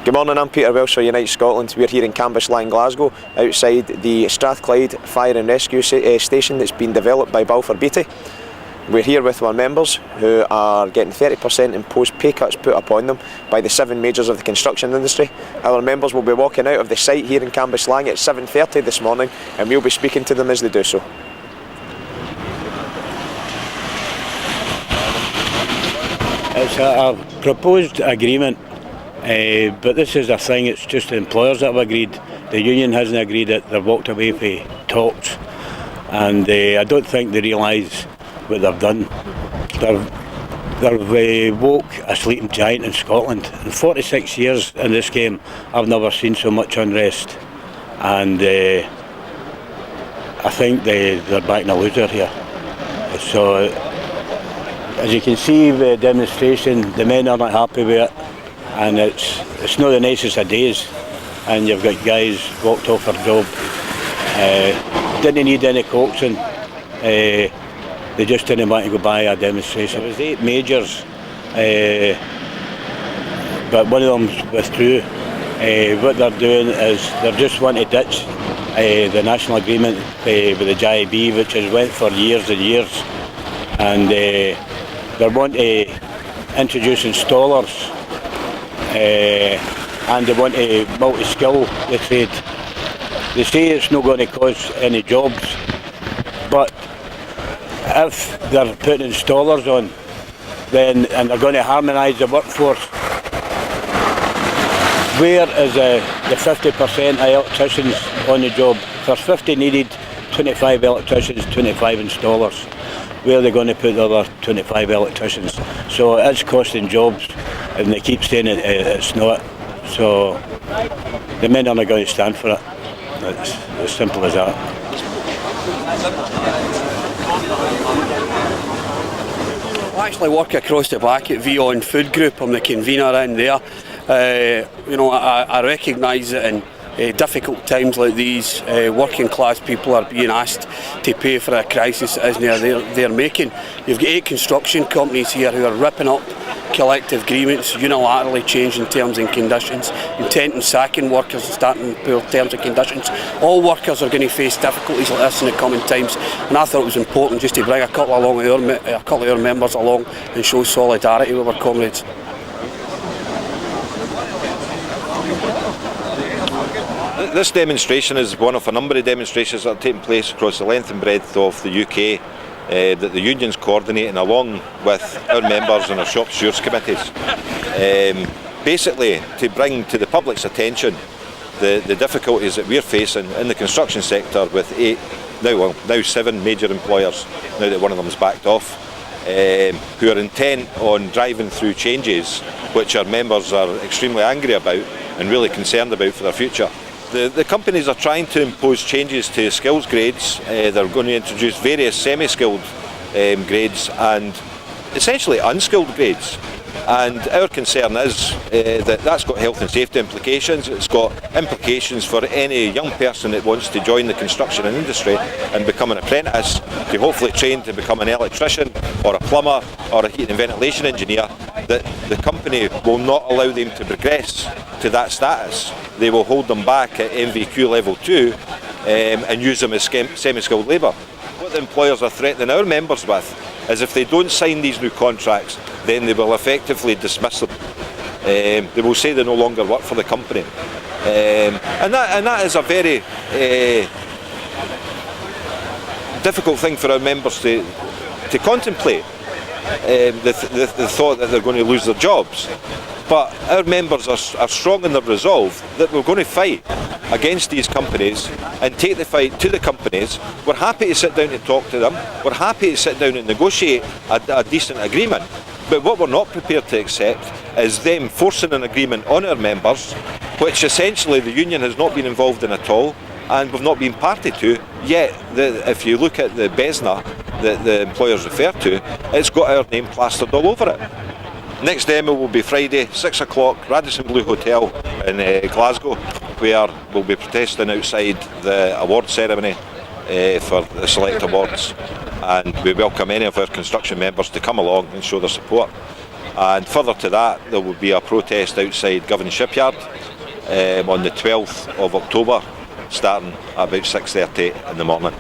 Good morning, I'm Peter Welsh for Unite Scotland. We're here in Cambuslang, Glasgow, outside the Strathclyde Fire and Rescue Station that's been developed by Balfour Beatty. We're here with our members who are getting 30% imposed pay cuts put upon them by the 7 majors of the construction industry. Our members will be walking out of the site here in Cambuslang at 7:30 this morning, and we'll be speaking to them as they do so. It's a proposed agreement. But this is a thing, it's just the employers that have agreed. The union hasn't agreed it, they've walked away from talks, and I don't think they realise what they've done. They've woke a sleeping giant in Scotland. In 46 years in this game, I've never seen so much unrest, and I think they're backing a loser here. So, as you can see, the demonstration, the men are not happy with it. And it's not the nicest of days, and you've got guys walked off their job, didn't need any coaxing, they just didn't want to go by a demonstration. There was 8 majors, but one of them withdrew. What they're doing is they're just wanting to ditch the national agreement with the JIB, which has went for years and years, and they're wanting to introduce installers. And they want to multi-skill the trade. They say it's not going to cause any jobs, but if they're putting installers on, then and they're going to harmonise the workforce, where is the 50% of electricians on the job? There's 50 needed, 25 electricians, 25 installers. Where are they going to put the other 25 electricians? So it's costing jobs, and they keep saying it's not. So the men are not going to stand for it. It's as simple as that. I actually work across the back at Vion Food Group. I'm the convener in there. I recognise that in difficult times like these, working class people are being asked to pay for a crisis that isn't they're making. You've got 8 construction companies here who are ripping up collective agreements, unilaterally changing terms and conditions, intent on sacking workers and starting poor terms and conditions. All workers are going to face difficulties like this in the coming times, and I thought it was important just to bring a couple of our members along and show solidarity with our comrades. This demonstration is one of a number of demonstrations that are taking place across the length and breadth of the UK that the union's coordinating along with our members and our shop stewards committees. Basically to bring to the public's attention the difficulties that we're facing in the construction sector with 7 major employers, now that one of them's backed off, who are intent on driving through changes which our members are extremely angry about and really concerned about for their future. The companies are trying to impose changes to skills grades. They're going to introduce various semi-skilled grades and essentially unskilled grades. And our concern is that that's got health and safety implications. It's got implications for any young person that wants to join the construction industry and become an apprentice, to hopefully train to become an electrician or a plumber or a heating and ventilation engineer, that the company will not allow them to progress to that status. They will hold them back at NVQ level 2 and use them as semi-skilled labour. What the employers are threatening our members with is if they don't sign these new contracts, then they will effectively dismiss them. They will say they no longer work for the company. And that is a very difficult thing for our members to contemplate, the thought that they're going to lose their jobs. But our members are strong in their resolve that we're going to fight against these companies and take the fight to the companies. We're happy to sit down and talk to them. We're happy to sit down and negotiate a decent agreement. But what we're not prepared to accept is them forcing an agreement on our members, which essentially the union has not been involved in at all, and we've not been party to. Yet, if you look at the BESNA that the employers refer to, it's got our name plastered all over it. Next demo will be Friday, 6 o'clock, Radisson Blu Hotel in Glasgow, where we'll be protesting outside the award ceremony for the Select Awards, and we welcome any of our construction members to come along and show their support. And further to that, there will be a protest outside Govan Shipyard on the 12th of October, starting at about 6:30 in the morning.